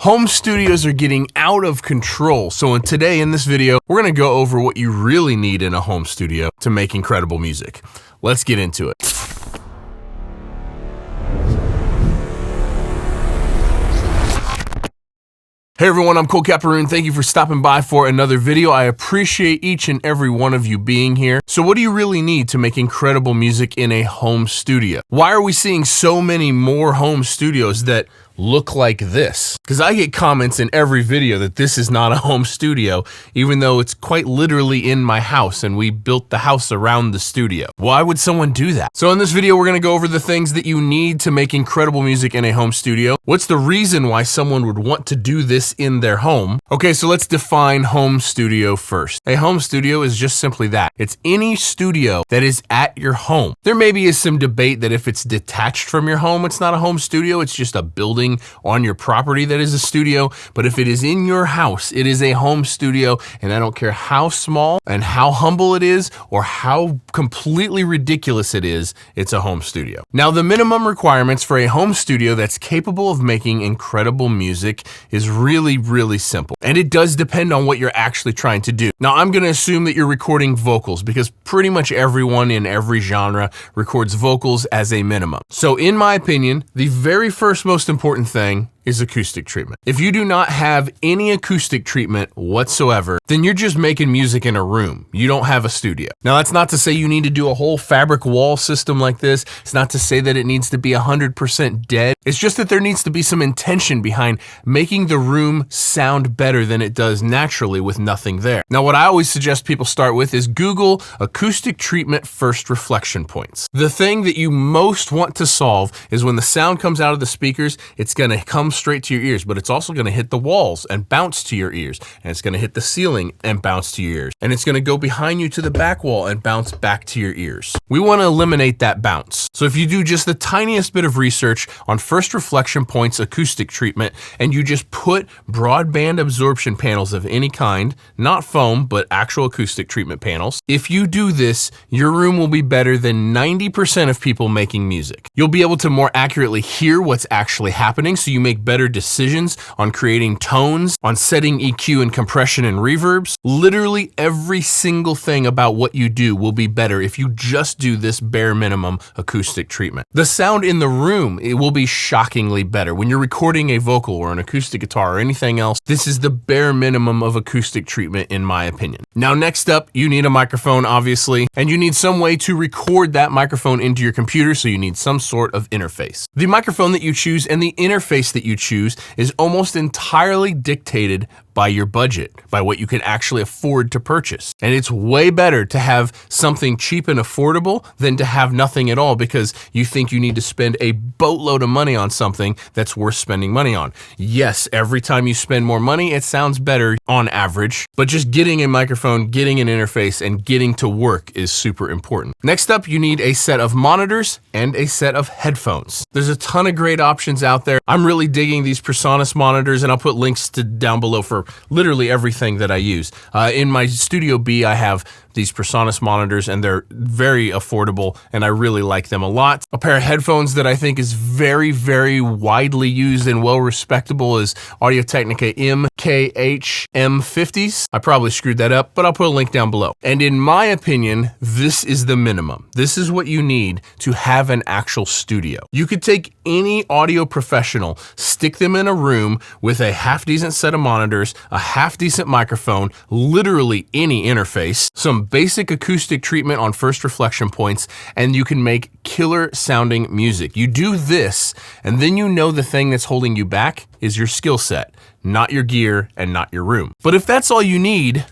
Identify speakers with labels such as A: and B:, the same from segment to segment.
A: Home studios are getting out of control, so today in this video, we're going to go over what you really need in a home studio to make incredible music. Let's get into it. Hey everyone, I'm Cole Caparoon. Thank you for stopping by for another video. I appreciate each and every one of you being here. So what do you really need to make incredible music in a home studio? Why are we seeing so many more home studios that look like this? Because I get comments in every video that this is not a home studio, even though it's quite literally in my house and we built the house around the studio. Why would someone do that? So in this video, we're going to go over the things that you need to make incredible music in a home studio. What's the reason why someone would want to do this in their home? Okay, so let's define home studio first. A home studio is just simply that. It's any studio that is at your home. There maybe is some debate that if it's detached from your home, it's not a home studio, it's just a building on your property that is a studio. But if it is in your house, it is a home studio, and I don't care how small and how humble it is or how completely ridiculous it is, it's a home studio. Now, the minimum requirements for a home studio that's capable of making incredible music is really simple, and it does depend on what you're actually trying to do. Now, I'm going to assume that you're recording vocals because pretty much everyone in every genre records vocals as a minimum. So in my opinion, the very first most important thing is acoustic treatment. If you do not have any acoustic treatment whatsoever, then you're just making music in a room. You don't have a studio. Now, that's not to say you need to do a whole fabric wall system like this. It's not to say that it needs to be 100% dead. It's just that there needs to be some intention behind making the room sound better than it does naturally with nothing there. Now, what I always suggest people start with is Google acoustic treatment first reflection points. The thing that you most want to solve is when the sound comes out of the speakers, it's going to come straight to your ears, but it's also going to hit the walls and bounce to your ears, and it's going to hit the ceiling and bounce to your ears, and it's going to go behind you to the back wall and bounce back to your ears. We want to eliminate that bounce. So if you do just the tiniest bit of research on first reflection points acoustic treatment, and you just put broadband absorption panels of any kind, not foam, but actual acoustic treatment panels, if you do this, your room will be better than 90% of people making music. You'll be able to more accurately hear what's actually happening, so you make better decisions on creating tones, on setting EQ and compression and reverbs. Literally every single thing about what you do will be better if you just do this bare minimum acoustic treatment. The sound in the room, it will be shockingly better. When you're recording a vocal or an acoustic guitar or anything else, this is the bare minimum of acoustic treatment in my opinion. Now, next up, you need a microphone, obviously, and you need some way to record that microphone into your computer, so you need some sort of interface. The microphone that you choose and the interface that you choose is almost entirely dictated by your budget, by what you can actually afford to purchase. And it's way better to have something cheap and affordable than to have nothing at all because you think you need to spend a boatload of money on something that's worth spending money on. Yes, every time you spend more money, it sounds better on average, but just getting a microphone, getting an interface, and getting to work is super important. Next up, you need a set of monitors and a set of headphones. There's a ton of great options out there. I'm really digging these PreSonus monitors, and I'll put links to down below for literally everything that I use. In my Studio B, I have these PreSonus monitors, and they're very affordable, and I really like them a lot. A pair of headphones that I think is very widely used and well respectable is Audio-Technica MKH M50s. I probably screwed that up, but I'll put a link down below. And in my opinion, this is the minimum. This is what you need to have an actual studio. You could take any audio professional, stick them in a room with a half-decent set of monitors, a half-decent microphone, literally any interface, some basic acoustic treatment on first reflection points, and you can make killer sounding music. You do this, and then you know the thing that's holding you back is your skill set, not your gear and not your room. But if that's all you need,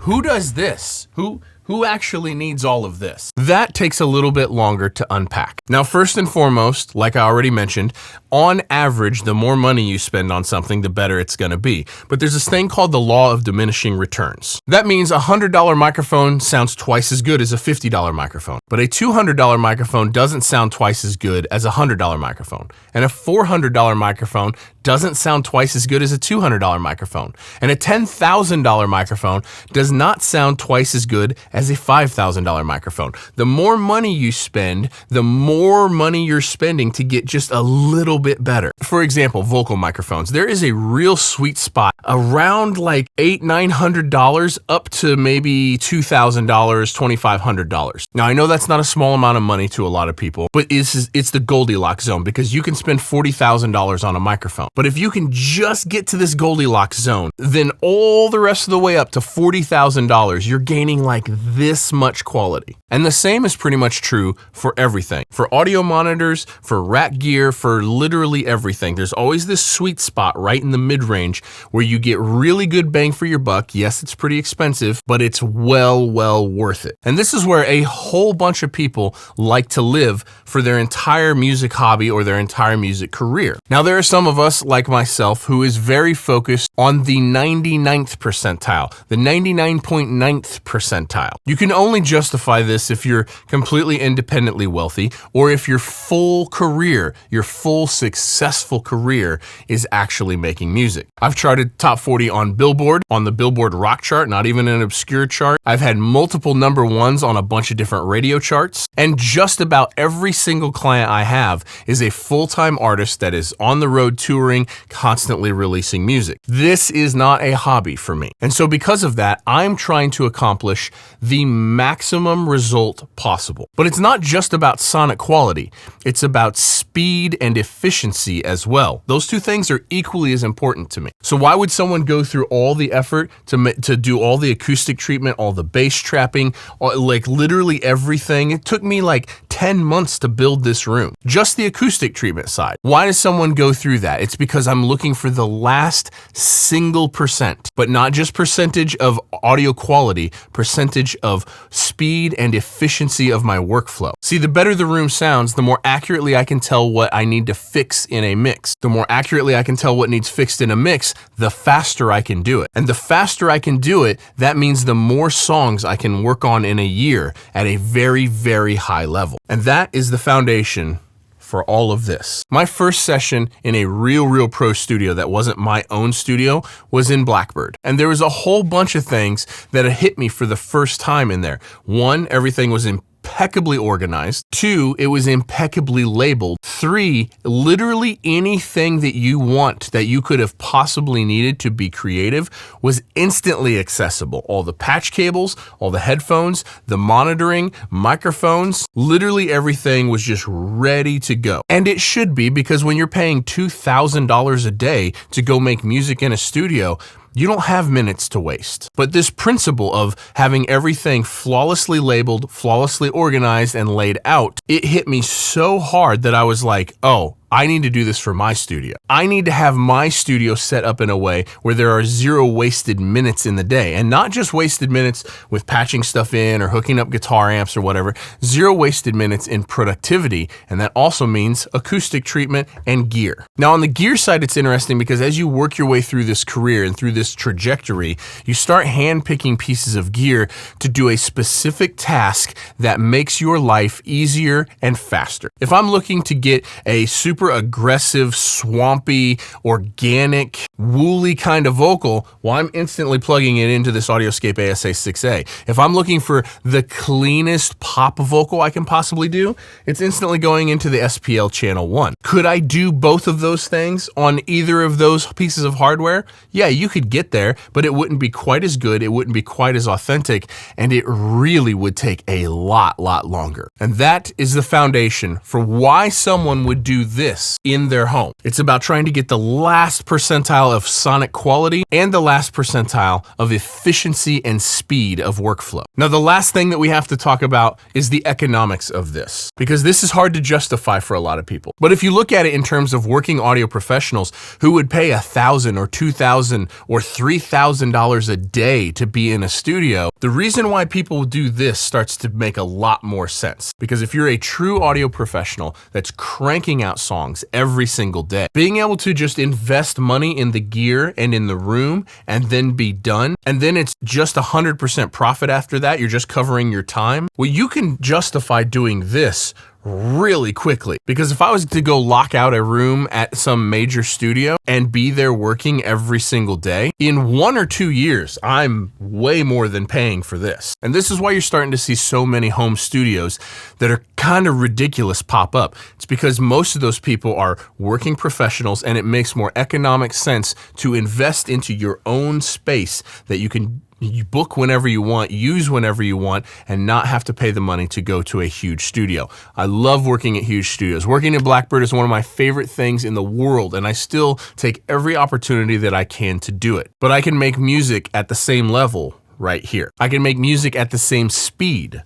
A: who does this? Who actually needs all of this? That takes a little bit longer to unpack. Now, first and foremost, like I already mentioned, on average, the more money you spend on something, the better it's gonna be. But there's this thing called the law of diminishing returns. That means a $100 microphone sounds twice as good as a $50 microphone. But a $200 microphone doesn't sound twice as good as a $100 microphone. And a $400 microphone doesn't sound twice as good as a $200 microphone. And a $10,000 microphone does not sound twice as good as a $5,000 microphone. The more money you spend, the more money you're spending to get just a little bit better. For example, vocal microphones. There is a real sweet spot around like $800-900 up to maybe $2,000, $2,500. Now, I know that's not a small amount of money to a lot of people, but it's the Goldilocks zone, because you can spend $40,000 on a microphone. But if you can just get to this Goldilocks zone, then all the rest of the way up to $40,000, you're gaining like this much quality. And the same is pretty much true for everything. For audio monitors, for rack gear, for literally everything. There's always this sweet spot right in the mid-range where you get really good bang for your buck. Yes, it's pretty expensive, but it's well worth it. And this is where a whole bunch of people like to live for their entire music hobby or their entire music career. Now, there are some of us, like myself, who is very focused on the 99th percentile, the 99.9th percentile. You can only justify this if you're completely independently wealthy, or if your full career, your full successful career is actually making music. I've charted top 40 on Billboard, on the Billboard rock chart, not even an obscure chart. I've had multiple number ones on a bunch of different radio charts, and just about every single client I have is a full-time artist that is on the road touring, constantly releasing music. This is not a hobby for me. And so because of that, I'm trying to accomplish the maximum result possible. But it's not just about sonic quality. It's about speed and efficiency as well. Those two things are equally as important to me. So why would someone go through all the effort to do all the acoustic treatment, all the bass trapping, like literally everything? It took me like 10 months to build this room. Just the acoustic treatment side. Why does someone go through that? It's because I'm looking for the last single percent, but not just percentage of audio quality, percentage of speed and efficiency of my workflow. See, the better the room sounds, the more accurately I can tell what I need to fix in a mix. The more accurately I can tell what needs fixed in a mix, the faster I can do it. And the faster I can do it, that means the more songs I can work on in a year at a very high level. And that is the foundation for all of this. My first session in a real pro studio that wasn't my own studio was in Blackbird. And there was a whole bunch of things that hit me for the first time in there. One, everything was impeccably organized. Two, it was impeccably labeled. Three, literally anything that you want that you could have possibly needed to be creative was instantly accessible. All the patch cables, all the headphones, the monitoring, microphones, literally everything was just ready to go. And it should be, because when you're paying $2,000 a day to go make music in a studio, you don't have minutes to waste. But this principle of having everything flawlessly labeled, flawlessly organized, and laid out, it hit me so hard that I was like, oh, I need to do this for my studio. I need to have my studio set up in a way where there are 0 wasted minutes in the day, and not just wasted minutes with patching stuff in or hooking up guitar amps or whatever, 0 wasted minutes in productivity. And that also means acoustic treatment and gear. Now on the gear side, it's interesting because as you work your way through this career and through this trajectory, you start handpicking pieces of gear to do a specific task that makes your life easier and faster. If I'm looking to get a super aggressive, swampy, organic, woolly kind of vocal, well, I'm instantly plugging it into this Audioscape ASA6A. If I'm looking for the cleanest pop vocal I can possibly do, it's instantly going into the SPL Channel 1. Could I do both of those things on either of those pieces of hardware? Yeah, you could get there, but it wouldn't be quite as good, it wouldn't be quite as authentic, and it really would take a lot longer. And that is the foundation for why someone would do this in their home. It's about trying to get the last percentile of sonic quality and the last percentile of efficiency and speed of workflow. Now, the last thing that we have to talk about is the economics of this, because this is hard to justify for a lot of people. But if you look at it in terms of working audio professionals who would pay $1,000 or $2,000 or $3,000 a day to be in a studio, the reason why people do this starts to make a lot more sense. Because if you're a true audio professional that's cranking out songs every single day, being able to just invest money in the gear and in the room and then be done, and then it's just 100% profit after that, you're just covering your time. Well, you can justify doing this really quickly. Because if I was to go lock out a room at some major studio and be there working every single day, in 1 or 2 years, I'm way more than paying for this. And this is why you're starting to see so many home studios that are kind of ridiculous pop up. It's because most of those people are working professionals, and it makes more economic sense to invest into your own space that you can book whenever you want, use whenever you want, and not have to pay the money to go to a huge studio. I love working at huge studios. Working at Blackbird is one of my favorite things in the world, and I still take every opportunity that I can to do it. But I can make music at the same level right here. I can make music at the same speed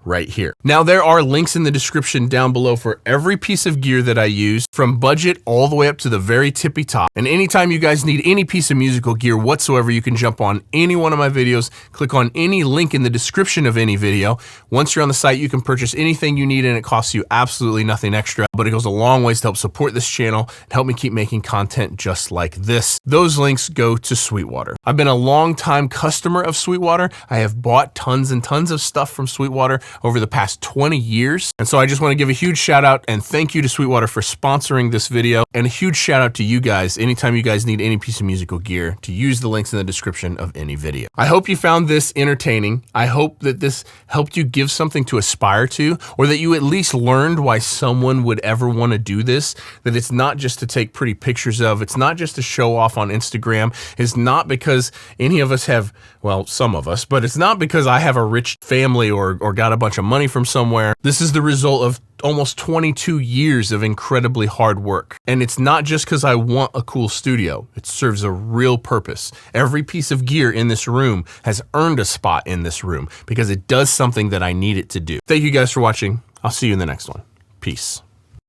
A: right here. Now, there are links in the description down below for every piece of gear that I use, from budget all the way up to the very tippy top. And anytime you guys need any piece of musical gear whatsoever, you can jump on any one of my videos, click on any link in the description of any video. Once you're on the site, you can purchase anything you need, and it costs you absolutely nothing extra, but it goes a long ways to help support this channel and help me keep making content just like this. Those links go to Sweetwater. I've been a long time customer of Sweetwater. I have bought tons and tons of stuff from Sweetwater over the past 20 years. And so I just want to give a huge shout out and thank you to Sweetwater for sponsoring this video, and a huge shout out to you guys anytime you guys need any piece of musical gear to use the links in the description of any video. I hope you found this entertaining. I hope that this helped you give something to aspire to, or that you at least learned why someone would ever want to do this, that it's not just to take pretty pictures of, it's not just to show off on Instagram, it's not because any of us have, well, some of us, but it's not because I have a rich family or got a bunch of money from somewhere. This is the result of almost 22 years of incredibly hard work. And it's not just because I want a cool studio. It serves a real purpose. Every piece of gear in this room has earned a spot in this room because it does something that I need it to do. Thank you guys for watching. I'll see you in the next one. Peace.